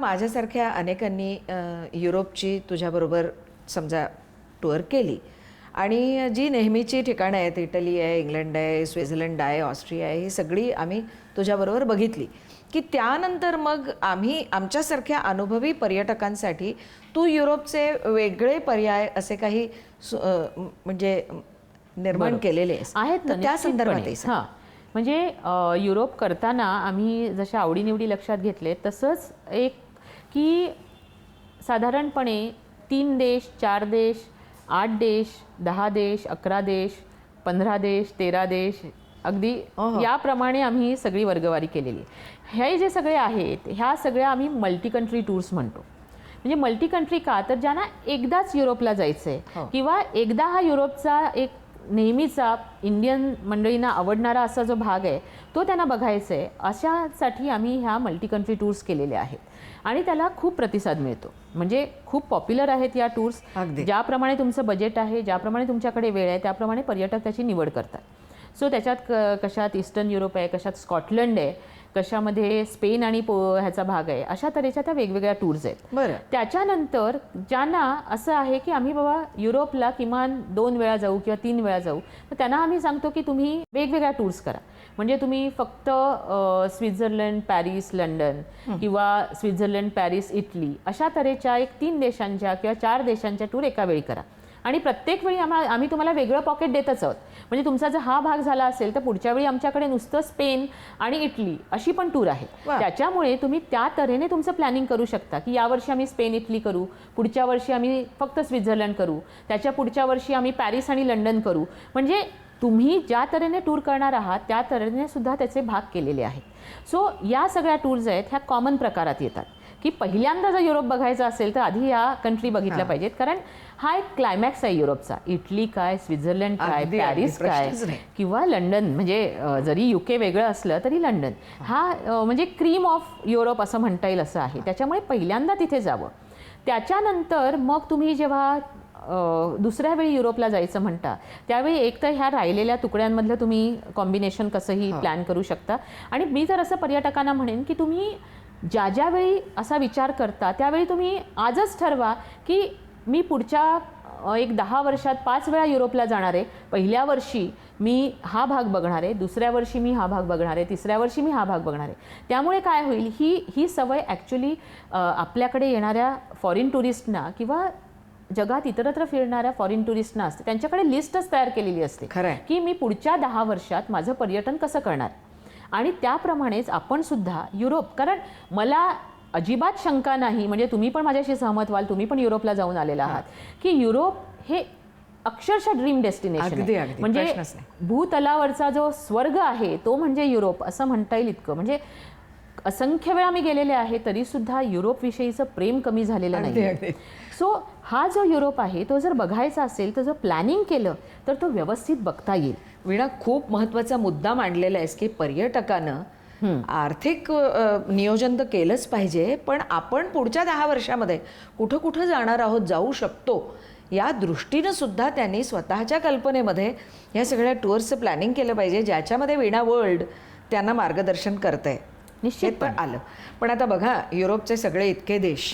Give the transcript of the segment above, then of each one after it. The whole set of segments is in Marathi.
माझ्यासारख्या अनेकांनी युरोपची तुझ्याबरोबर समजा टूर केली आणि जी नेहमीची ठिकाणं आहेत, इटली आहे, इंग्लंड आहे, स्वित्झर्लंड आहे, ऑस्ट्रिया आहे, ही सगळी आम्ही तुझ्याबरोबर बघितली की त्यानंतर मग आम्ही आमच्यासारख्या अनुभवी पर्यटकांसाठी तू युरोपचे वेगळे पर्याय असे काही म्हणजे निर्माण केलेले आहेत तर त्या संदर्भात हां. म्हणजे युरोप करताना आम्ही जशा आवडीनिवडी लक्षात घेतले तसंच एक की साधारणपणे 3 देश, 4 देश, 8 देश, 10 देश, 11 देश, 15 देश, 13 देश, अगदी याप्रमाणे आम्ही सगळी वर्गवारी केलेली. हे जे सगळे आहेत ह्या सगळ्या आम्ही मल्टी कंट्री टूर्स म्हणतो. म्हणजे मल्टी कंट्री का, तर ज्यांना एकदाच युरोपला जायचं आहे किंवा एकदा हा युरोपचा एक नेहमीचा इंडियन मंडळींना आवडणारा असा जो भाग आहे तो त्यांना बघायचा आहे, अशासाठी आम्ही ह्या मल्टी कंट्री टूर्स केलेले आहेत आणि त्याला खूप प्रतिसाद मिळतो. म्हणजे खूप पॉप्युलर आहेत या टूर्स. ज्याप्रमाणे तुमचं बजेट आहे, ज्याप्रमाणे तुमच्याकडे वेळ आहे, त्याप्रमाणे पर्यटक त्याची निवड करतात. सो त्याच्यात कशात ईस्टर्न युरोप आहे, कशात स्कॉटलंड आहे, कशामध्ये स्पेन आणि ह्याचा भाग आहे, अशा तऱ्हेच्या त्या वेगवेगळ्या टूर्स आहेत. बरं. त्याच्यानंतर ज्यांना असं आहे की आम्ही बाबा युरोपला किमान 2 वेळा जाऊ किंवा 3 वेळा जाऊ, तर त्यांना आम्ही सांगतो की तुम्ही वेगवेगळ्या टूर्स करा. म्हणजे तुम्ही फक्त स्वित्झर्लंड, पॅरिस, लंडन किंवा स्वित्झर्लंड, पॅरिस, इटली अशा तऱ्हेच्या एक 3 देशांच्या किंवा 4 देशांच्या टूर एका वेळी करा. आणि प्रत्येक वेळी आम्ही तुम्हाला वेगळं पॉकेट देतच आहोत. म्हणजे तुमचा जर हा भाग झाला असेल तर पुढच्या वेळी आमच्याकडे नुसतं स्पेन आणि इटली अशी पण टूर आहे. त्याच्यामुळे तुम्ही त्या तऱ्हेने तुमचं प्लॅनिंग करू शकता की यावर्षी आम्ही स्पेन, इटली करू, पुढच्या वर्षी आम्ही फक्त स्वित्झर्लंड करू, त्याच्या पुढच्या वर्षी आम्ही पॅरिस आणि लंडन करू. म्हणजे तुम्ही ज्या तऱ्हेने टूर करणार आहात त्या तऱ्हेने सुद्धा त्याचे भाग केलेले आहेत. सो या सगळ्या टूर्स आहेत ह्या कॉमन प्रकारात येतात की पहिल्यांदा जर युरोप बघायचा असेल तर आधी या कंट्री बघितल्या पाहिजेत, कारण हा एक क्लायमॅक्स आहे युरोपचा. इटली काय, स्वित्झर्लंड काय, पॅरिस काय किंवा लंडन, म्हणजे जरी UK वेगळं असलं तरी लंडन हा म्हणजे क्रीम ऑफ युरोप असं म्हणता येईल असं आहे. त्याच्यामुळे पहिल्यांदा तिथे जावं. त्याच्यानंतर मग तुम्ही जेव्हा दुसऱ्या वेळी युरोपला जायचं म्हणता त्यावेळी एक तर ह्या राहिलेल्या तुकड्यांमधलं तुम्ही कॉम्बिनेशन कसंही प्लॅन करू शकता. आणि मी जर असं पर्यटकांना म्हणेन की तुम्ही ज्या वेळी असा विचार करता त्यावेळी तुम्ही आजच ठरवा की मी पुढच्या एक 10 वर्षात 5 वेळा युरोपला जाणार आहे. पहिल्या वर्षी मी हा भाग बघणार आहे, दुसऱ्या वर्षी मी हा भाग बघणार आहे, तिसऱ्या वर्षी मी हा भाग बघणार आहे. त्यामुळे काय होईल, ही सवय ॲक्च्युली आपल्याकडे येणाऱ्या फॉरेन टुरिस्टना किंवा जगात इतरत्र फिरणाऱ्या फॉरेन टुरिस्टना असते. त्यांच्याकडे लिस्टच तयार केलेली असते की मी पुढच्या 10 वर्षात माझं पर्यटन कसं करणार. आणि त्याप्रमाणेच आपण सुद्धा युरोप, कारण मला अजिबात शंका नाही, म्हणजे तुम्ही पण माझ्याशी सहमत व्हाल, तुम्ही पण युरोपला जाऊन आलेला आहात, की युरोप हे अक्षरशः ड्रीम डेस्टिनेशन आहे. म्हणजे भूतलावरचा जो स्वर्ग आहे तो म्हणजे युरोप असं म्हणता येईल. इतकं म्हणजे असंख्य वेळा मी गेलेले आहे तरीसुद्धा युरोपविषयीचं प्रेम कमी झालेलं नाही. सो हा जो युरोप आहे तो जर बघायचा असेल तर जर प्लॅनिंग केलं तर तो व्यवस्थित बघता येईल. वीणा, खूप महत्त्वाचा मुद्दा मांडलेला आहेस की पर्यटकानं आर्थिक नियोजन तर केलंच पाहिजे, पण आपण पुढच्या 10 वर्षामध्ये कुठं कुठं जाणार आहोत, जाऊ शकतो या दृष्टीनं सुद्धा त्यांनी स्वतःच्या कल्पनेमध्ये या सगळ्या टूर्सचं प्लॅनिंग केलं पाहिजे, ज्याच्यामध्ये वीणा वर्ल्ड त्यांना मार्गदर्शन करत आहे. निश्चित पण आलं. पण आता बघा, युरोपचे सगळे इतके देश,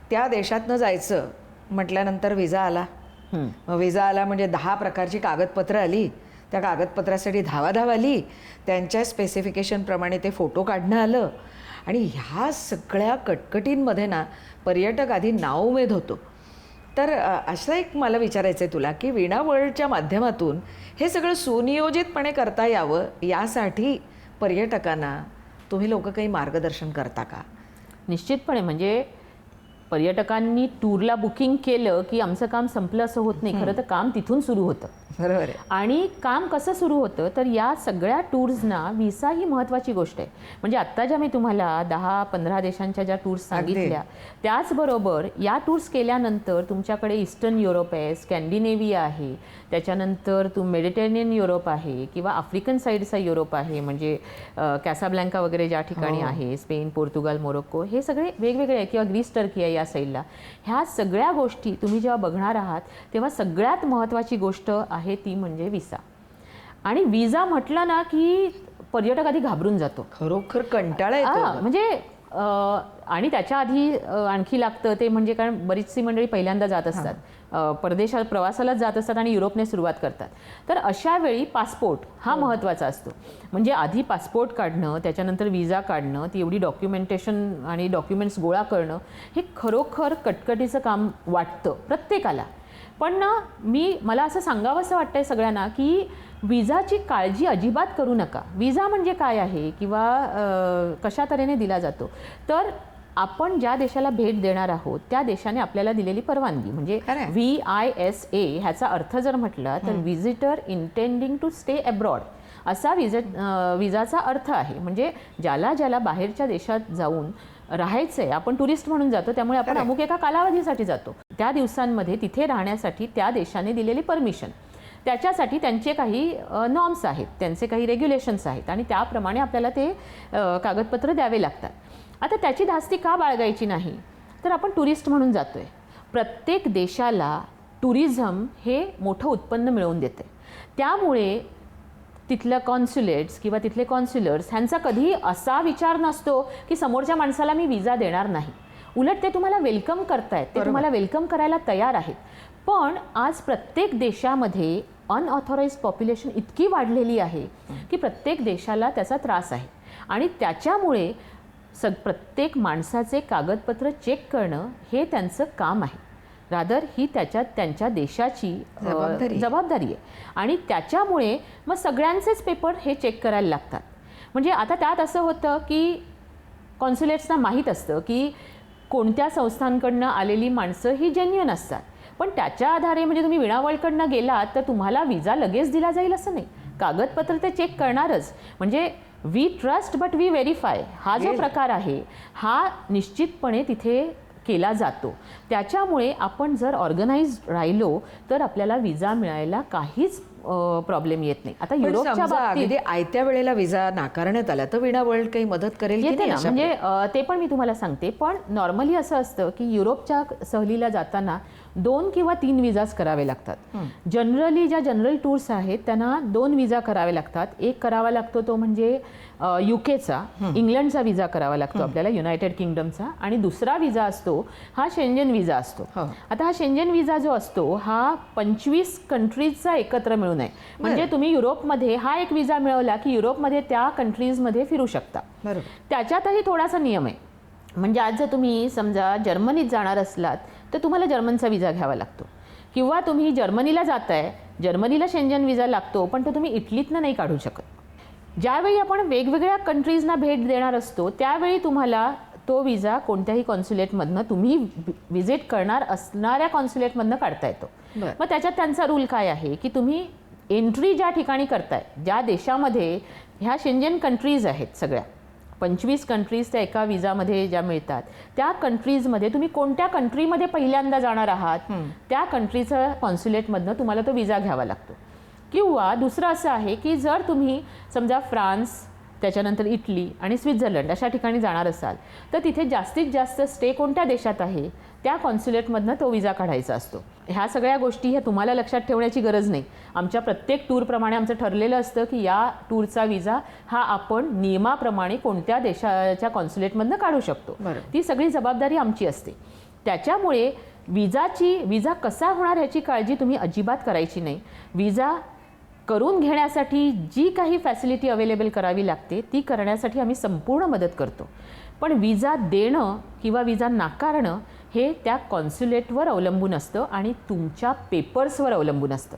त्या देशातनं जायचं म्हटल्यानंतर व्हिजा आला. व्हिजा आला म्हणजे 10 प्रकारची कागदपत्रं आली. त्या कागदपत्रासाठी धावाधाव आली. त्यांच्या स्पेसिफिकेशनप्रमाणे ते फोटो काढणं आलं. आणि ह्या सगळ्या कटकटींमध्ये ना पर्यटक आधी नाउमेद होतो. तर असं एक मला विचारायचं आहे तुला की वीणा वर्ल्डच्या माध्यमातून हे सगळं सुनियोजितपणे करता यावं यासाठी पर्यटकांना तुम्ही लोक काही मार्गदर्शन करता का? निश्चितपणे. म्हणजे पर्यटकांनी टूरला बुकिंग केलं की आमचं काम संपलं असं होत नाही. खरं तर काम तिथून सुरू होतं. बरोबर आहे. आणि काम कसं सुरू होतं तर या सगळ्या टूर्सना व्हिसा ही महत्त्वाची गोष्ट आहे. म्हणजे आत्ता ज्या मी तुम्हाला 10-15 देशांच्या ज्या टूर्स सांगितल्या त्याचबरोबर या टूर्स केल्यानंतर तुमच्याकडे ईस्टर्न युरोप आहे, स्कॅन्डिनेव्हिया आहे, त्याच्यानंतर मेडिटेरेनियन युरोप आहे किंवा आफ्रिकन साईडचा युरोप आहे, म्हणजे कॅसाब्लँका वगैरे ज्या ठिकाणी आहे, स्पेन, पोर्तुगाल, मोरोक्को, हे सगळे वेगवेगळे आहे, किंवा ग्रीस, टर्की आहे या साईडला. ह्या सगळ्या गोष्टी तुम्ही जेव्हा बघणार आहात तेव्हा सगळ्यात महत्त्वाची गोष्ट आहे ती म्हणजे व्हिसा. आणि व्हिसा म्हटलं ना की पर्यटक आधी घाबरून जातो. खरोखर कंटाळा येतो. म्हणजे आणि त्याच्या आधी आणखी लागतं ते म्हणजे कारण बरीचशी मंडळी पहिल्यांदा जात असतात, परदेशात प्रवासालाच जात असतात आणि युरोपने सुरुवात करतात. तर अशा वेळी पासपोर्ट हा महत्त्वाचा असतो. म्हणजे आधी पासपोर्ट काढणं, त्याच्यानंतर विजा काढणं, ती एवढी डॉक्युमेंटेशन आणि डॉक्युमेंट्स गोळा करणं हे खरोखर कटकटीचं काम वाटतं प्रत्येकाला. पण ना मला असं सांगावंसं वाटतंय सगळ्यांना की विजाची काळजी अजिबात करू नका. विजा म्हणजे काय आहे किंवा कशा तऱ्हेने दिला जातो, तर आपण ज्या देशाला भेट देणार आहोत त्या देशाने आपल्याला दिलेली परवानगी म्हणजे VISA ह्याचा अर्थ जर म्हटला तर visitor intending to stay abroad असा विजाचा अर्थ आहे. म्हणजे ज्याला बाहेरच्या देशात जाऊन राहायचंय, आपण टुरिस्ट म्हणून जातो त्यामुळे आपण अमुक एका कालावधीसाठी जातो, त्या दिवसांमध्ये तिथे राहण्यासाठी त्या देशाने दिलेली परमिशन, त्याच्यासाठी त्यांचे काही नॉर्म्स आहेत, त्यांचे काही रेग्युलेशन्स आहेत आणि त्याप्रमाणे आपल्याला ते कागदपत्र द्यावे लागतात. आता त्याची धास्ती का बाळगायची नाही, तर आपण टुरिस्ट म्हणून जातोय. प्रत्येक देशाला टुरिझम हे मोठं उत्पन्न मिळवून देते. त्यामुळे तिथलं कॉन्स्युलेट्स किंवा तिथले कॉन्स्युलर्स ह्यांचा कधीही असा विचार नसतो की समोरच्या माणसाला मी विजा देणार नाही. उलट ते तुम्हाला वेलकम करतायत, ते तुम्हाला वेलकम करायला तयार आहेत. पण आज प्रत्येक देशामध्ये अनऑथोराइज पॉप्युलेशन इतकी वाढलेली आहे की प्रत्येक देशाला त्याचा त्रास आहे आणि त्याच्यामुळे प्रत्येक माणसाचे कागदपत्र चेक करणं हे त्यांचं काम आहे. रादर ही त्यांच्या देशाची जबाबदारी आहे आणि त्याच्यामुळे मग सगळ्यांचेच पेपर हे चेक करायला लागतात. म्हणजे आता त्यात असं होतं की कॉन्स्युलेट्सना माहीत असतं की कोणत्या संस्थांकडनं आलेली माणसं ही जेन्युइन असतात, पण त्याच्या आधारे म्हणजे तुम्ही वीणा वर्ल्डकडनं गेलात तर तुम्हाला विजा लगेच दिला जाईल असं नाही. कागदपत्र ते चेक करणारच. म्हणजे we trust but we verify हा जो प्रकार आहे हा निश्चितपणे तिथे केला जातो. त्याच्यामुळे आपण जर ऑर्गनाइज्ड राहिलो तर आपल्याला विजा मिळायला काहीच प्रॉब्लेम येत नाही. आता युरोपच्या बाबतीत आयत्या वेळेला विजा नाकारण्यात आला तर वीणा वर्ल्ड काही मदत करेल की नाही? म्हणजे ते पण मी तुम्हाला सांगते. पण नॉर्मली असं असतं की युरोपच्या सहलीला जाताना 2 किंवा 3 विजाच करावे लागतात. जनरली ज्या जनरल टूर्स आहेत त्यांना 2 विजा करावे लागतात. एक करावा लागतो तो म्हणजे युकेचा, इंग्लंडचा विजा करावा लागतो आपल्याला, युनायटेड किंगडमचा. आणि दुसरा विजा असतो हा शेंजन विजा असतो. आता हा शेंजन विजा जो असतो हा 25 कंट्रीजचा एकत्र मिळून आहे. म्हणजे तुम्ही युरोपमध्ये हा एक विजा मिळवला की युरोपमध्ये त्या कंट्रीजमध्ये फिरू शकता. त्याच्यातही थोडासा नियम आहे. म्हणजे आज जर तुम्ही समजा जर्मनीत जाणार असलात तर तुम्हाला जर्मनचा विजा घ्यावा लागतो, किंवा तुम्ही जर्मनीला जाताय, जर्मनीला शेंजन विजा लागतो, पण तो तुम्ही इटलीतनं नाही काढू शकत. ज्यावेळी आपण वेगवेगळ्या कंट्रीजना भेट देणार असतो त्यावेळी तुम्हाला तो विजा कोणत्याही कॉन्स्युलेटमधनं तुम्ही व्हिजिट करणार असणाऱ्या कॉन्स्युलेटमधनं काढता येतो. मग त्याच्यात त्यांचा रूल काय आहे की तुम्ही एंट्री ज्या ठिकाणी करताय, ज्या देशामध्ये ह्या शेंजन कंट्रीज आहेत सगळ्या 25 कंट्रीज त्या एका विजामध्ये ज्या मिळतात, त्या कंट्रीजमध्ये तुम्ही कोणत्या कंट्रीमध्ये पहिल्यांदा जाणार आहात त्या कंट्रीचं कॉन्स्युलेटमधनं तुम्हाला तो विजा घ्यावा लागतो. किंवा दुसरं असं आहे की जर तुम्ही समजा फ्रान्स, त्याच्यानंतर इटली आणि स्वित्झर्लंड अशा ठिकाणी जाणार असाल तर तिथे जास्तीत जास्त स्टे कोणत्या देशात आहे त्या कॉन्स्युलेटमधनं तो विजा काढायचा असतो. ह्या सगळ्या गोष्टी ह्या तुम्हाला लक्षात ठेवण्याची गरज नाही. आमच्या प्रत्येक टूरप्रमाणे आमचं ठरलेलं असतं की या टूरचा विजा हा आपण नियमाप्रमाणे कोणत्या देशाच्या कॉन्स्युलेटमधनं काढू शकतो. ती सगळी जबाबदारी आमची असते. त्याच्यामुळे विजा कसा होणार ह्याची काळजी तुम्ही अजिबात करायची नाही. विजा करून घेण्यासाठी जी काही फॅसिलिटी अवेलेबल करावी लागते ती करण्यासाठी आम्ही संपूर्ण मदत करतो. पण विजा देणं किंवा विजा नाकारणं हे त्या कॉन्स्युलेटवर अवलंबून असतं आणि तुमच्या पेपर्सवर अवलंबून असतं.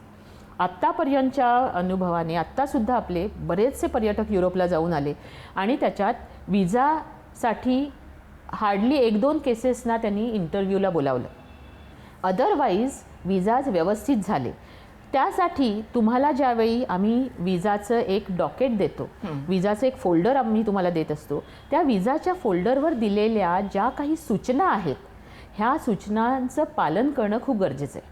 आत्तापर्यंतच्या अनुभवाने आत्तासुद्धा आपले बरेचसे पर्यटक युरोपला जाऊन आले आणि त्याच्यात विजासाठी हार्डली 1-2 केसेसना त्यांनी इंटरव्ह्यूला बोलावलं. अदरवाईज विजाज व्यवस्थित झाले. त्यासाठी तुम्हाला ज्यावेळी आम्ही विजाचं एक डॉकेट देतो, विजाचं एक फोल्डर आम्ही तुम्हाला देत असतो, त्या विजाच्या फोल्डरवर दिलेल्या ज्या काही सूचना आहेत ह्या सूचनांचं पालन करणं खूप गरजेचं आहे.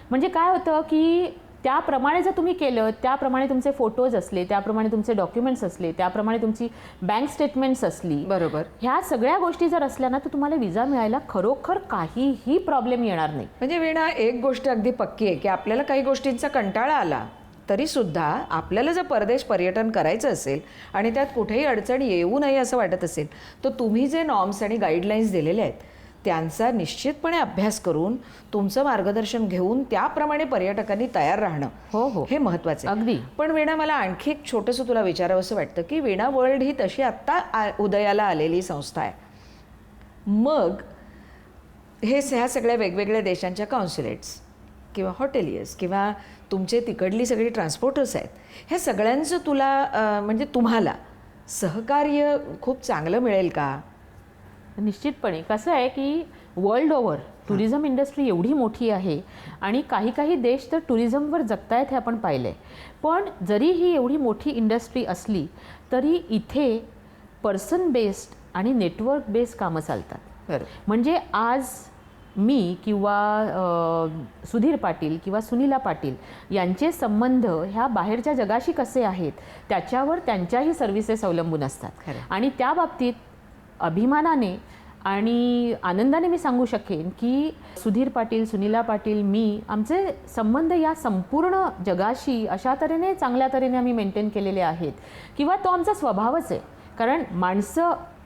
म्हणजे काय होतं की त्याप्रमाणे जर तुम्ही केलं, त्याप्रमाणे तुमचे फोटोज असले, त्याप्रमाणे तुमचे डॉक्युमेंट्स असले, त्याप्रमाणे तुमची बँक स्टेटमेंट्स असली, बरोबर, ह्या सगळ्या गोष्टी जर असल्या ना तर तुम्हाला विजा मिळायला खरोखर काहीही प्रॉब्लेम येणार नाही. म्हणजे वीणा, एक गोष्ट अगदी पक्की आहे की आपल्याला काही गोष्टींचा कंटाळा आला तरीसुद्धा आपल्याला जर परदेश पर्यटन करायचं असेल आणि त्यात कुठेही अडचण येऊ नये असं वाटत असेल तर तुम्ही जे नॉर्म्स आणि गाईडलाईन्स दिलेले आहेत त्यांचा निश्चितपणे अभ्यास करून तुमचं मार्गदर्शन घेऊन त्याप्रमाणे पर्यटकांनी तयार राहणं हो. हे महत्त्वाचं आहे. अगदी. पण वीणा, मला आणखी एक छोटंसं तुला विचारावंसं वाटतं की वीणा वर्ल्ड ही तशी आत्ता उदयाला आलेली संस्था आहे. मग ह्या सगळ्या वेगवेगळ्या देशांच्या कॉन्सुलेट्स किंवा हॉटेलियर्स किंवा तुमचे तिकडली सगळी ट्रान्सपोर्टर्स आहेत, ह्या सगळ्यांचं तुला म्हणजे तुम्हाला सहकार्य खूप चांगलं मिळेल का? निश्चितपणे. कसं आहे की वर्ल्ड ओव्हर टुरिझम इंडस्ट्री एवढी मोठी आहे आणि काही काही देश तर टुरिझमवर जगतायत हे आपण पाहिलं आहे. पण जरी ही एवढी मोठी इंडस्ट्री असली तरी इथे पर्सन बेस्ड आणि नेटवर्क बेस्ड कामं चालतात. बरं. म्हणजे आज मी किंवा सुधीर पाटील किंवा सुनीला पाटील यांचे संबंध ह्या बाहेरच्या जगाशी कसे आहेत त्याच्यावर त्यांच्याही सर्व्हिसेस अवलंबून असतात. खरं. आणि त्या बाबतीत अभिमानाने आणि आनंदाने मी सांगू शकेन की सुधीर पाटील, सुनीला पाटील, मी आमचे संबंध या संपूर्ण जगाशी अशा तऱ्हेने चांगल्या तऱ्हेने आम्ही मेंटेन केलेले आहेत किंवा तो आमचा स्वभावच आहे. कारण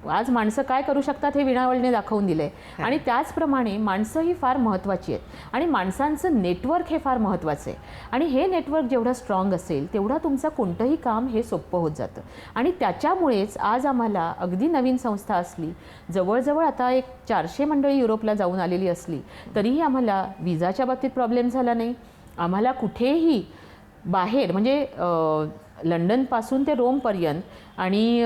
आज माणसं काय करू शकतात हे वीणा वर्ल्डने दाखवून दिलं आहे. आणि त्याचप्रमाणे माणसं ही फार महत्त्वाची आहेत आणि माणसांचं नेटवर्क हे फार महत्त्वाचं आहे. आणि हे नेटवर्क जेवढं स्ट्रॉंग असेल तेवढा तुमचं कोणतंही काम हे सोपं होत जातं. आणि त्याच्यामुळेच आज आम्हाला अगदी नवीन संस्था असली, जवळजवळ आता एक 400 मंडळी युरोपला जाऊन आलेली असली तरीही आम्हाला विजाच्या बाबतीत प्रॉब्लेम झाला नाही. आम्हाला कुठेही बाहेर म्हणजे लंडनपासून ते रोमपर्यंत आणि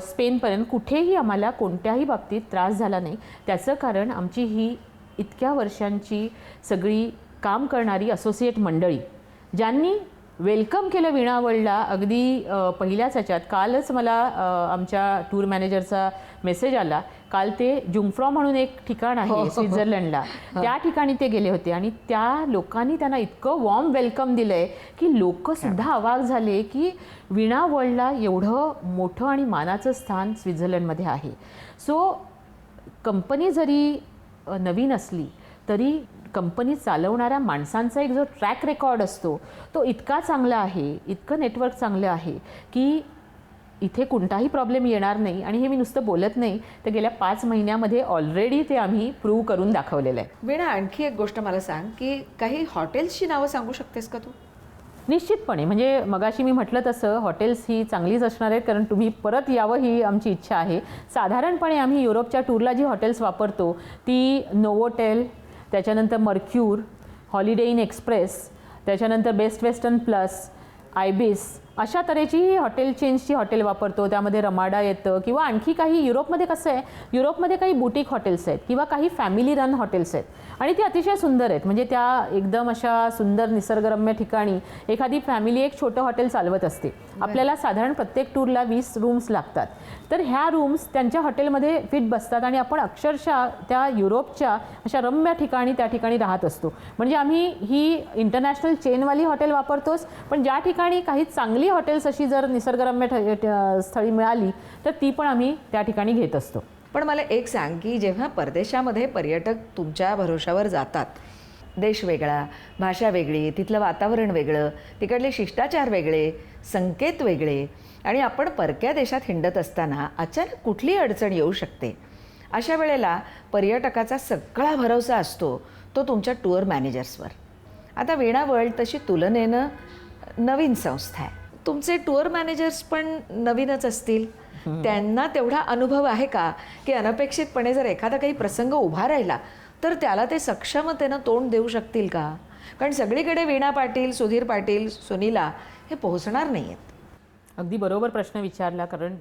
स्पेनपर्यंत कुठेही आम्हाला कोणत्याही बाबतीत त्रास झाला नाही. त्याचं कारण आमची ही इतक्या वर्षांची सगळी काम करणारी असोसिएट मंडळी ज्यांनी वेलकम केलं वीणा वर्ल्डला अगदी पहिल्याच ह्याच्यात. कालच मला आमच्या टूर मॅनेजरचा मेसेज आला. काल ते जुंगफ्रॉ म्हणून एक ठिकाण आहे स्वित्झर्लंडला, त्या ठिकाणी ते गेले होते आणि त्या लोकांनी त्यांना इतकं वॉर्म वेलकम दिलं आहे की लोकसुद्धा अवाक झाले की वीणा वर्ल्डला एवढं मोठं आणि मानाचं स्थान स्वित्झर्लंडमध्ये आहे. सो कंपनी जरी नवीन असली तरी कंपनी चालवणाऱ्या माणसांचा एक जो ट्रॅक रेकॉर्ड असतो तो इतका चांगला आहे, इतकं नेटवर्क चांगलं आहे की इथे कोणताही प्रॉब्लेम येणार नाही. आणि हे मी नुसतं बोलत नाही, तर गेल्या 5 महिन्यामध्ये ऑलरेडी ते आम्ही प्रूव्ह करून दाखवलेलं आहे. वीणा, आणखी एक गोष्ट मला सांग की काही हॉटेल्सची नावं सांगू शकतेस का तू? निश्चितपणे. म्हणजे मगाशी मी म्हटलं तसं हॉटेल्स ही चांगलीच असणार आहेत कारण तुम्ही परत यावं ही आमची इच्छा आहे. साधारणपणे आम्ही युरोपच्या टूरला जी हॉटेल्स वापरतो ती नोवोटेल, त्याच्यानंतर मर्क्यूर, हॉलिडे इन एक्सप्रेस, त्याच्यानंतर बेस्ट वेस्टर्न प्लस, आयबिस, अशा तऱ्हेची ही हॉटेल चेन्सची हॉटेल वापरतो. त्यामध्ये रमाडा येतं किंवा आणखी काही. युरोपमध्ये कसं आहे, युरोपमध्ये काही बुटीक हॉटेल्स आहेत किंवा काही फॅमिली रन हॉटेल्स आहेत आणि ती अतिशय सुंदर आहेत. म्हणजे त्या एकदम अशा सुंदर निसर्गरम्य ठिकाणी एखादी फॅमिली एक छोटं हॉटेल चालवत असते. आपल्याला साधारण प्रत्येक टूरला 20 रूम्स लागतात. तर ह्या रूम्स त्यांच्या हॉटेलमध्ये फिट बसतात आणि आपण अक्षरशः त्या युरोपच्या अशा रम्य ठिकाणी त्या ठिकाणी राहत असतो. म्हणजे आम्ही ही इंटरनॅशनल चेनवाली हॉटेल वापरतोच, पण ज्या ठिकाणी काही चांगली हॉटेल्स अशी जर निसर्गरम्य स्थळी मिळाली तर ती पण आम्ही त्या ठिकाणी घेत असतो. पण मला एक सांग की जेव्हा परदेशामध्ये पर्यटक तुमच्या भरोशावर जातात, देश वेगळा, भाषा वेगळी, तिथलं वातावरण वेगळं, तिकडले शिष्टाचार वेगळे, संकेत वेगळे आणि आपण परक्या देशात हिंडत असताना अचानक कुठली अडचण येऊ शकते. अशा वेळेला पर्यटकाचा सगळा भरवसा असतो तो तुमच्या टूर मॅनेजर्सवर. आता वीणा वर्ल्ड तशी तुलनेनं नवीन संस्था आहे. तुमचे टूर मॅनेजर्स पण नवीनच असतील. त्यांना तेवढा अनुभव आहे का की अनपेक्षितपणे जर एखादा काही प्रसंग उभा राहिला तर त्याला ते सक्षमतेनं तोंड देऊ शकतील का? कारण सगळीकडे वीणा पाटील, सुधीर पाटील, सुनीला हे पोहोचणार नाही आहेत. अगदी बरोबर प्रश्न विचारला. कारण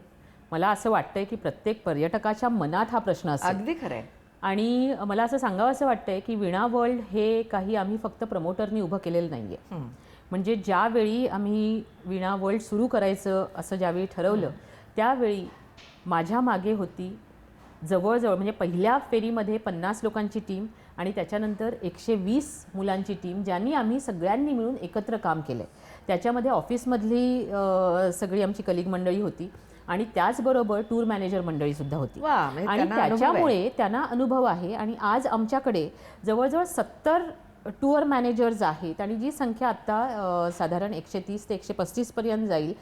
मला असं वाटतंय की प्रत्येक पर्यटकाच्या मनात हा प्रश्न असेल. अगदी खरं आहे. आणि मला असं सांगावं असं वाटतंय की वीणा वर्ल्ड हे काही आम्ही फक्त प्रमोटरनी उभं केलेलं नाही आहे. म्हणजे ज्यावेळी आम्ही वीणा वर्ल्ड सुरू करायचं असं ज्यावेळी ठरवलं त्यावेळी माझ्या मागे होती जवळजवळ म्हणजे पहिल्या फेरीमध्ये 50 लोकांची टीम आणि त्याच्यानंतर 120 मुलांची टीम, ज्यांनी आम्ही सगळ्यांनी मिळून एकत्र काम केलं. त्याच्यामध्ये ऑफिसमधली सगळी आमची कलिग मंडळी होती आणि त्याचबरोबर टूर मॅनेजर मंडळीसुद्धा होती. आणि त्याच्यामुळे त्यांना अनुभव आहे. आणि आज आमच्याकडे जवळजवळ 70 टूर मॅनेजर्स आहेत आणि जी संख्या आत्ता साधारण 130 ते 135 पर्यंत जाईल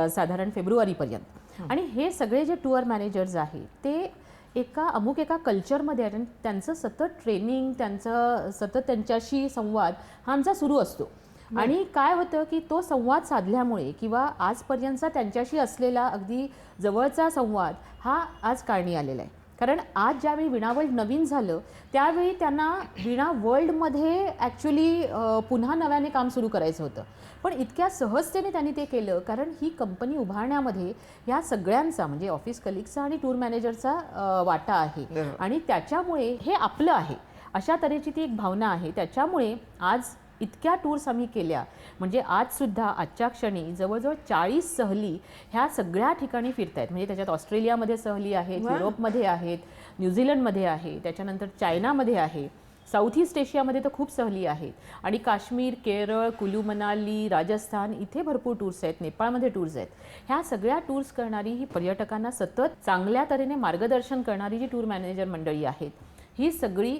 साधारण फेब्रुवारीपर्यंत. आणि हे सगळे जे टूर मॅनेजर्स आहेत ते एका कल्चरमध्ये आहेत आणि त्यांचं सतत ट्रेनिंग, त्यांचं सतत त्यांच्याशी संवाद हा आमचा सुरू असतो. आणि काय होतं की तो संवाद साधल्यामुळे किंवा आजपर्यंतचा त्यांच्याशी असलेला अगदी जवळचा संवाद हा आज कारणी आलेला आहे. कारण आज ज्यावेळी वीणा वर्ल्ड नवीन झालं त्यावेळी त्यांना वीणा वर्ल्डमध्ये ॲक्च्युली पुन्हा नव्याने काम सुरू करायचं होतं. पण इतक्या सहजतेने त्यांनी ते केलं कारण ही कंपनी उभारण्यामध्ये ह्या सगळ्यांचा म्हणजे ऑफिस कलिग्सचा आणि टूर मॅनेजरचा वाटा आहे. आणि त्याच्यामुळे हे आपलं आहे अशा तऱ्हेची ती एक भावना आहे. त्याच्यामुळे आज इतक्या टूर्स आम्ही केल्या म्हणजे आजसुद्धा आजच्या क्षणी जवळजवळ 40 सहली ह्या सगळ्या ठिकाणी फिरतायत. म्हणजे त्याच्यात ऑस्ट्रेलियामध्ये सहली आहेत, युरोपमध्ये आहेत, न्यूझीलंडमध्ये आहे, त्याच्यानंतर चायनामध्ये आहे, साऊथ ईस्ट एशियामध्ये तर खूप सहली आहेत आणि काश्मीर, केरळ, कुलू मनाली, राजस्थान इथे भरपूर टूर्स आहेत, नेपाळमध्ये टूर्स आहेत. ह्या सगळ्या टूर्स करणारी ही पर्यटकांना सतत चांगल्या तऱ्हेने मार्गदर्शन करणारी जी टूर मॅनेजर मंडळी आहेत ही सगळी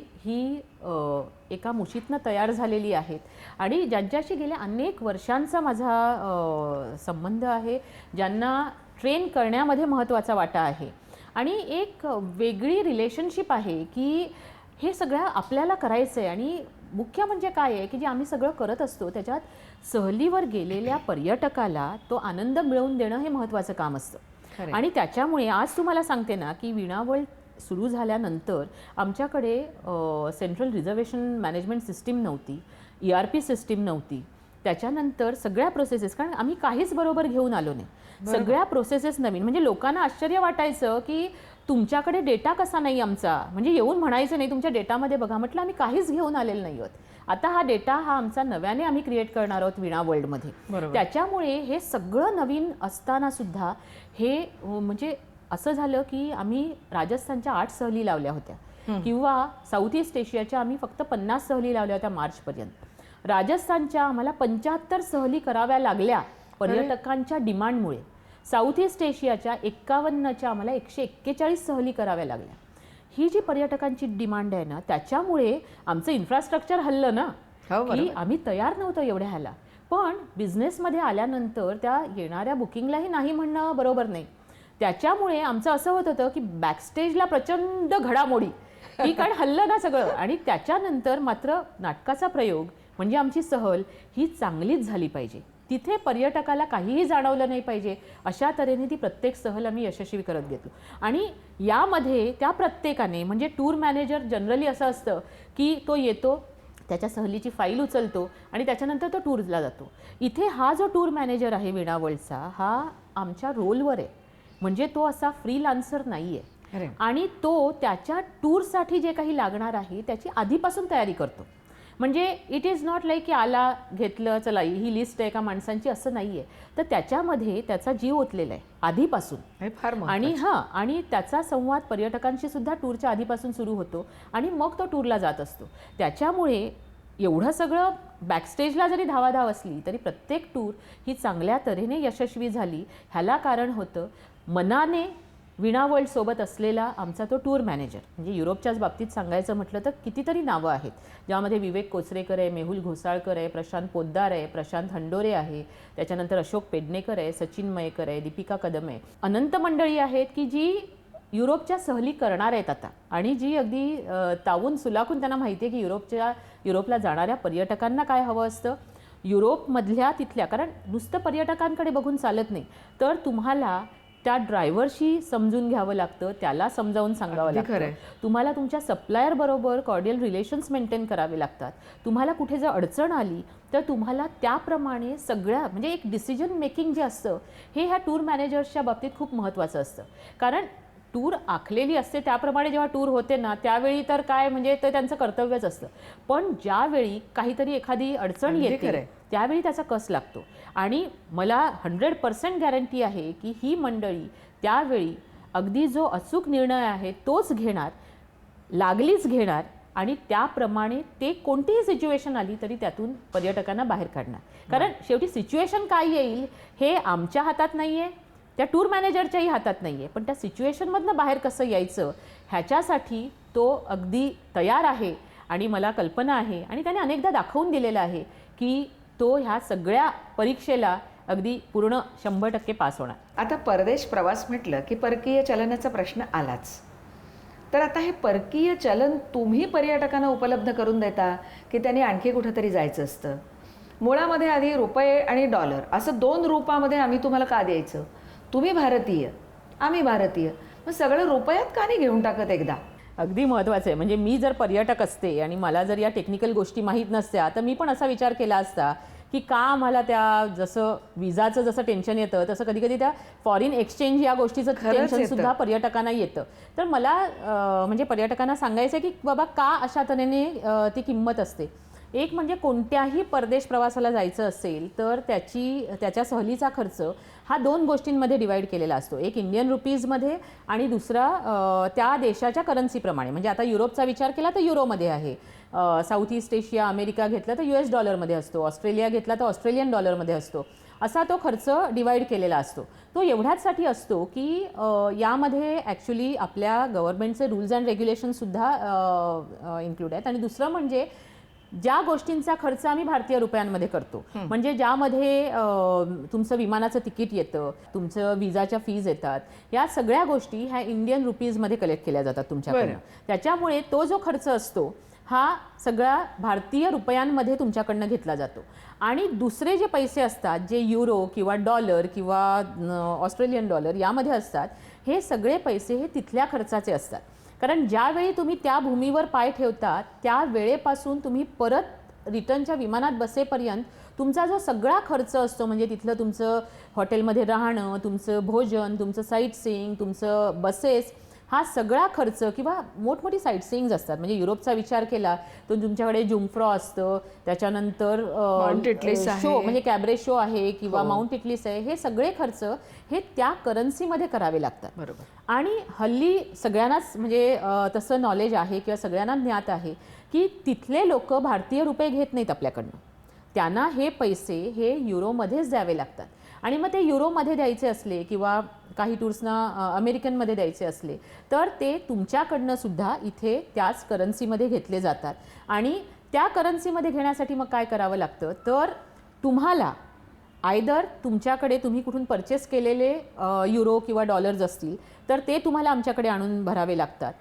एका मुशीतनं तयार झालेली आहेत आणि ज्यांच्याशी गेल्या अनेक वर्षांचा माझा संबंध आहे, ज्यांना ट्रेन करण्यामध्ये महत्त्वाचा वाटा आहे आणि एक वेगळी रिलेशनशिप आहे की हे सगळं आपल्याला करायचं आहे. आणि मुख्य म्हणजे काय आहे की जे आम्ही सगळं करत असतो त्याच्यात सहलीवर गेलेल्या पर्यटकाला तो आनंद मिळवून देणं हे महत्त्वाचं काम असतं. आणि त्याच्यामुळे आज तुम्हाला सांगते ना की वीणा वर्ल्ड सुरू झाल्यानंतर आमच्याकडे सेंट्रल रिझर्वेशन मॅनेजमेंट सिस्टीम नव्हती, ERP सिस्टीम नव्हती. त्याच्यानंतर सगळ्या प्रोसेसेस, कारण आम्ही काहीच बरोबर घेऊन आलो नाही, सगळ्या प्रोसेसेस नवीन. म्हणजे लोकांना आश्चर्य वाटायचं की तुमच्याकडे डेटा कसा नाही आमचा, म्हणजे येऊन म्हणायचं नाही तुमच्या डेटामध्ये बघा. म्हटलं आम्ही काहीच घेऊन आलेलो नाही आहोत. आता हा डेटा हा आमचा नव्याने आम्ही क्रिएट करणार आहोत वीणा वर्ल्डमध्ये. त्याच्यामुळे हे सगळं नवीन असताना सुद्धा हे म्हणजे असं झालं की आम्ही राजस्थानच्या 8 सहली लावल्या होत्या किंवा साऊथ ईस्ट एशियाच्या आम्ही फक्त 50 सहली लावल्या होत्या मार्चपर्यंत. राजस्थानच्या आम्हाला 75 सहली कराव्या लागल्या पर्यटकांच्या डिमांडमुळे. साऊथ ईस्ट एशियाच्या 51च्या आम्हाला 141 सहली कराव्या लागल्या. ही जी पर्यटकांची डिमांड आहे ना त्याच्यामुळे आमचं इन्फ्रास्ट्रक्चर हल्लं ना की आम्ही तयार नव्हतो एवढ्या ह्याला. पण बिझनेसमध्ये आल्यानंतर त्या येणाऱ्या बुकिंगलाही नाही म्हणणं बरोबर नाही. त्याच्यामुळे आमचं असं होत होतं की बॅकस्टेजला प्रचंड घडामोडी ही कारण हल्लं ना सगळं. आणि त्याच्यानंतर मात्र नाटकाचा प्रयोग म्हणजे आमची सहल ही चांगलीच झाली पाहिजे, तिथे पर्यटकाला काहीही जाणवलं नाही पाहिजे अशा तऱ्हेने ती प्रत्येक सहल आम्ही यशस्वी करत घेतलो. आणि यामध्ये त्या प्रत्येकाने म्हणजे टूर मॅनेजर जनरली असं असतं की तो येतो, त्याच्या सहलीची फाईल उचलतो आणि त्याच्यानंतर तो टूरला जातो. इथे हा जो टूर मॅनेजर आहे वीणा वर्ल्डचा हा आमच्या रोलवर आहे, म्हणजे तो असा फ्रीलान्सर नाही आहे. आणि तो त्याच्या टूरसाठी जे काही लागणार आहे त्याची आधीपासून तयारी करतो. म्हणजे इट इज नॉट लाईक की आला घेतलं चला ही लिस्ट आहे एका माणसांची, असं नाही आहे. तर त्याच्यामध्ये त्याचा जीव ओतलेला आहे आधीपासून. आणि त्याचा संवाद पर्यटकांशी सुद्धा टूरच्या आधीपासून सुरू होतो आणि मग तो टूरला जात असतो. त्याच्यामुळे एवढं सगळं बॅकस्टेजला जरी धावाधाव असली तरी प्रत्येक टूर ही चांगल्या तऱ्हेने यशस्वी झाली. ह्याला कारण होतं मनाने वीणा वर्ल्ड सोबत असलेला आमचा तो टूर मॅनेजर. म्हणजे युरोपच्याच बाबतीत सांगायचं म्हटलं तर कितीतरी नावं आहेत ज्यामध्ये विवेक कोचरेकर आहे, मेहुल घोसाळकर आहे, प्रशांत पोद्दार आहे, प्रशांत हंडोरे आहे, त्याच्यानंतर अशोक पेडणेकर आहे, सचिन मयेकर आहे, दीपिका कदम आहे. अनंत मंडळी आहेत की जी युरोपच्या सहली करणार आहेत आता आणि जी अगदी तावून सुलाखून त्यांना माहिती आहे की युरोपला जाणाऱ्या पर्यटकांना काय हवं असतं, युरोपमधल्या तिथल्या. कारण नुसतं पर्यटकांकडे बघून चालत नाही, तर तुम्हाला त्या ड्रायव्हरशी समजून घ्यावं लागतं, त्याला समजावून सांगावं लागतं. तुम्हाला तुमच्या सप्लायर बरोबर कॉर्डियल रिलेशन्स मेंटेन करावे लागतात. तुम्हाला कुठे जर अडचण आली तर तुम्हाला त्याप्रमाणे सगळ्या म्हणजे एक डिसिजन मेकिंग जे असतं हे ह्या टूर मॅनेजर्सच्या बाबतीत खूप महत्त्वाचं असतं. कारण टूर आखलेली असते त्याप्रमाणे जेव्हा टूर होते ना त्यावेळी तर काय म्हणजे ते त्यांचं कर्तव्यच असतं. पण ज्यावेळी काहीतरी एखादी अडचण येते त्यावेळी त्याचा कस लागतो. आणि मला 100% गॅरंटी आहे की ही मंडळी त्यावेळी अगदी जो अचूक निर्णय आहे तोच घेणार, लागलीच घेणार आणि त्याप्रमाणे ते कोणतीही सिच्युएशन आली तरी त्यातून पर्यटकांना बाहेर काढणार. कारण शेवटी सिच्युएशन काय येईल हे आमच्या हातात नाही आहे, त्या टूर मॅनेजरच्याही हातात नाही आहे. पण त्या सिच्युएशनमधनं बाहेर कसं यायचं ह्याच्यासाठी तो अगदी तयार आहे आणि मला कल्पना आहे आणि त्याने अनेकदा दाखवून दिलेलं आहे की तो ह्या सगळ्या परीक्षेला अगदी पूर्ण 100% पास होणार. आता परदेश प्रवास म्हटलं की परकीय चलनाचा प्रश्न आलाच. तर आता हे परकीय चलन तुम्ही पर्यटकांना उपलब्ध करून देता की त्यांनी आणखी कुठेतरी जायचं असतं? मुळामध्ये आधी रुपये आणि डॉलर असं 2 रूपामध्ये आम्ही तुम्हाला का द्यायचं? तुम्ही भारतीय, आम्ही भारतीय, मग सगळं रुपयात का नाही घेऊन टाकत एकदा? अगदी महत्त्वाचं आहे. म्हणजे मी जर पर्यटक असते आणि मला जर या टेक्निकल गोष्टी माहीत नसत्या तर मी पण असा विचार केला असता की का आम्हाला त्या जसं विजाचं जसं टेन्शन येतं तसं कधी कधी त्या फॉरेन एक्सचेंज या गोष्टीचं टेन्शन सुद्धा पर्यटकांना येतं. तर मला म्हणजे पर्यटकांना सांगायचं आहे की बाबा का अशा तऱ्हेने ती किंमत असते. एक म्हणजे कोणत्याही परदेश प्रवासाला जायचं असेल तर त्याच्या सहलीचा खर्च हा 2 गोष्टींमध्ये डिवाईड केलेला असतो. एक इंडियन रुपीजमध्ये आणि दुसरा त्या देशाच्या करन्सीप्रमाणे. म्हणजे आता युरोपचा विचार केला तर युरोमध्ये आहे, साऊथ ईस्ट एशिया अमेरिका घेतला तर US डॉलरमध्ये असतो, ऑस्ट्रेलिया घेतला तर ऑस्ट्रेलियन डॉलरमध्ये असतो. असा तो खर्च डिवाईड केलेला असतो. तो एवढ्याचसाठी असतो की यामध्ये ॲक्च्युली आपल्या गव्हर्नमेंटचे रूल्स अँड रेग्युलेशनसुद्धा इन्क्लूड आहेत. आणि दुसरं म्हणजे ज्या गोष्टींचा खर्च आम्ही भारतीय रुपयांमध्ये करतो, म्हणजे ज्यामध्ये तुमचं विमानाचं तिकीट येतं, तुमचं विजाच्या फीज येतात, या सगळ्या गोष्टी ह्या इंडियन रुपीजमध्ये कलेक्ट केल्या जातात तुमच्याकडनं. त्याच्यामुळे तो जो खर्च असतो हा सगळा भारतीय रुपयांमध्ये तुमच्याकडनं घेतला जातो. आणि दुसरे जे पैसे असतात जे युरो किंवा डॉलर किंवा ऑस्ट्रेलियन डॉलर यामध्ये असतात, हे सगळे पैसे हे तिथल्या खर्चाचे असतात. कारण ज्यावेळी तुम्ही त्या भूमीवर पाय ठेवता त्या वेळेपासून तुम्ही परत रिटर्नच्या विमानात बसेपर्यंत तुमचा जो सगळा खर्च असतो, म्हणजे तिथलं तुमचं हॉटेलमध्ये राहणं, तुमचं भोजन, तुमचं साईट सीईंग, तुमचं बसेस, हा सगळा खर्च किंवा मोठमोठी साईट सीईंग्स असतात. म्हणजे युरोपचा विचार केला तर तुमच्याकडे जुमफ्रॉ असतं, त्याच्यानंतर माउंट इटलिस शो म्हणजे कॅबरे शो आहे किंवा माउंट इटलिस आहे, हे सगळे खर्च हे त्या करन्सीमध्ये करावे लागतात. बरोबर. आणि हल्ली सगळ्यांनाच म्हणजे तसं नॉलेज आहे किंवा सगळ्यांना ज्ञात आहे की तिथले लोक भारतीय रुपये घेत नाहीत आपल्याकडनं. त्यांना हे पैसे हे युरोमध्येच द्यावे लागतात. आणि मग ते युरोमध्ये द्यायचे असले किंवा काही टूर्सना अमेरिकनमध्ये द्यायचे असले तर ते तुमच्याकडनं सुद्धा इथे त्याच करन्सीमध्ये घेतले जातात. आणि त्या करन्सीमध्ये घेण्यासाठी मग काय करावं लागतं तर तुम्हाला आयदर तुमच्याकडे तुम्ही कुठून परचेस केलेले युरो किंवा डॉलर्स असतील तर ते तुम्हाला आमच्याकडे आणून भरावे लागतात.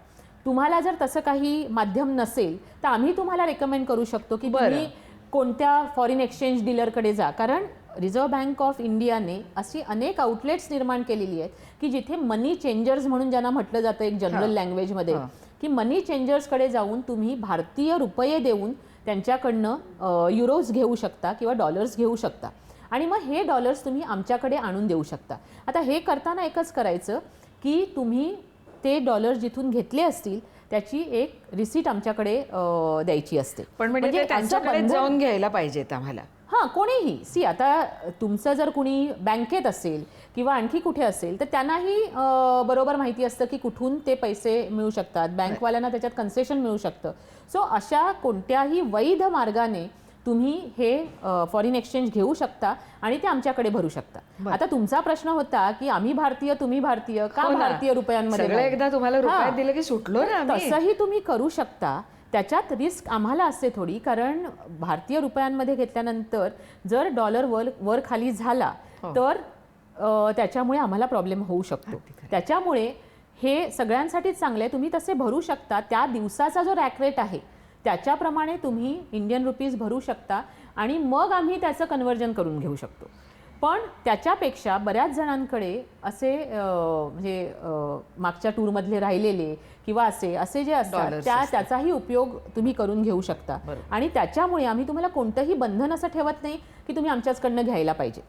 तुम्हाला जर तसं काही माध्यम नसेल तर आम्ही तुम्हाला रेकमेंड करू शकतो की तुम्ही कोणत्या फॉरेन एक्सचेंज डीलरकडे जा. कारण रिझर्व्ह बँक ऑफ इंडियाने अशी अनेक आउटलेट्स निर्माण केलेली आहेत की जिथे मनी चेंजर्स म्हणून ज्यांना म्हटलं जातं एक जनरल लँग्वेजमध्ये, की मनी चेंजर्सकडे जाऊन तुम्ही भारतीय रुपये देऊन त्यांच्याकडनं युरोज घेऊ शकता किंवा डॉलर्स घेऊ शकता. आणि मग हे डॉलर्स तुम्ही आमच्याकडे आणून देऊ शकता. आता हे करताना एकच करायचं की तुम्ही ते डॉलर्स जिथून घेतले असतील त्याची एक रिसीट आमच्याकडे द्यायची असते. पण म्हणजे त्यांच्याकडे जाऊन घ्यायला पाहिजेत आम्हाला? हां, कोणीही. सी आता तुमचं जर कुणी बँकेत असेल किंवा आणखी कुठे असेल तर त्यांनाही बरोबर माहिती असतं की कुठून ते पैसे मिळू शकतात, बँकवाल्यांना त्याच्यात कन्सेशन मिळू शकतं. सो अशा कोणत्याही वैध मार्गाने तुम्ही हे फॉरेन एक्सचेंज घेऊ शकता आणि ते आमच्याकडे भरू शकता. आता तुमचा प्रश्न होता की आम्ही भारतीय तुम्ही भारतीय का भारतीय रुपयांमध्ये एकदा तुम्हाला रुपयात दिलं की सुटलो ना. तसंही तुम्ही करू शकता. त्याच्यात रिस्क आम्हाला असते थोडी, कारण भारतीय रुपयांमध्ये घेतल्यानंतर जर डॉलर वर खाली झाला तर त्याच्यामुळे आम्हाला प्रॉब्लेम होऊ शकतो. त्याच्यामुळे हे सगळ्यांसाठीच चांगलं आहे. तुम्ही तसे भरू शकता. त्या दिवसाचा जो रॅक रेट आहे त्याच्याप्रमाणे तुम्ही इंडियन रुपीज भरू शकता आणि मग आम्ही त्याचं कन्व्हर्जन करून घेऊ शकतो. पण त्याच्यापेक्षा बऱ्याच जणांकडे असे म्हणजे मागच्या टूरमधले राहिलेले किंवा असे जे असतात त्याचाही उपयोग तुम्ही करून घेऊ शकता. आणि त्याच्यामुळे आम्ही तुम्हाला कोणतंही बंधन असं ठेवत नाही की तुम्ही आमच्याचकडनं घ्यायला पाहिजे.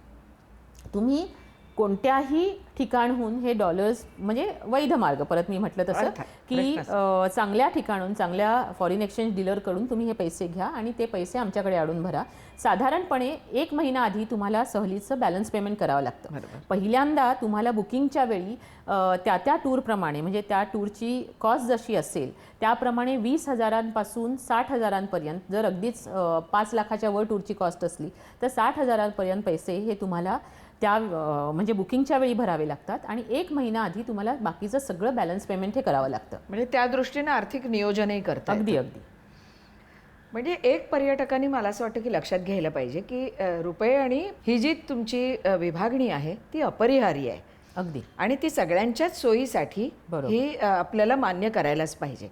तुम्ही कोणत्याही ठिकाणहून हे डॉलर्स म्हणजे वैध मार्ग, परत मी म्हटलं तसं की चांगल्या ठिकाणून चांगल्या फॉरेन एक्सचेंज डीलरकडून तुम्ही हे पैसे घ्या आणि ते पैसे आमच्याकडे आणून भरा. साधारणपणे 1 महिना आधी तुम्हाला सहलीचं बॅलन्स पेमेंट करावं लागतं. पहिल्यांदा तुम्हाला बुकिंगच्या वेळी त्या टूरप्रमाणे म्हणजे त्या टूरची कॉस्ट जशी असेल त्याप्रमाणे 20,000पासून 60,000पर्यंत, जर अगदीच 5 लाखाच्या वर टूरची कॉस्ट असली तर 60,000पर्यंत पैसे हे तुम्हाला त्या म्हणजे बुकिंगच्या वेळी भरावे लागतात. आणि 1 महिना आधी तुम्हाला बाकीचं सगळं बॅलन्स पेमेंट हे करावं लागतं. म्हणजे त्या दृष्टीने आर्थिक नियोजनही करतात. अगदी. म्हणजे एक पर्यटकांनी मला असं वाटतं की लक्षात घ्यायला पाहिजे की रुपये आणि ही जी तुमची विभागणी आहे ती अपरिहार्य आहे अगदी आणि ती सगळ्यांच्याच सोयीसाठी बरोबर. ही आपल्याला मान्य करायलाच पाहिजे.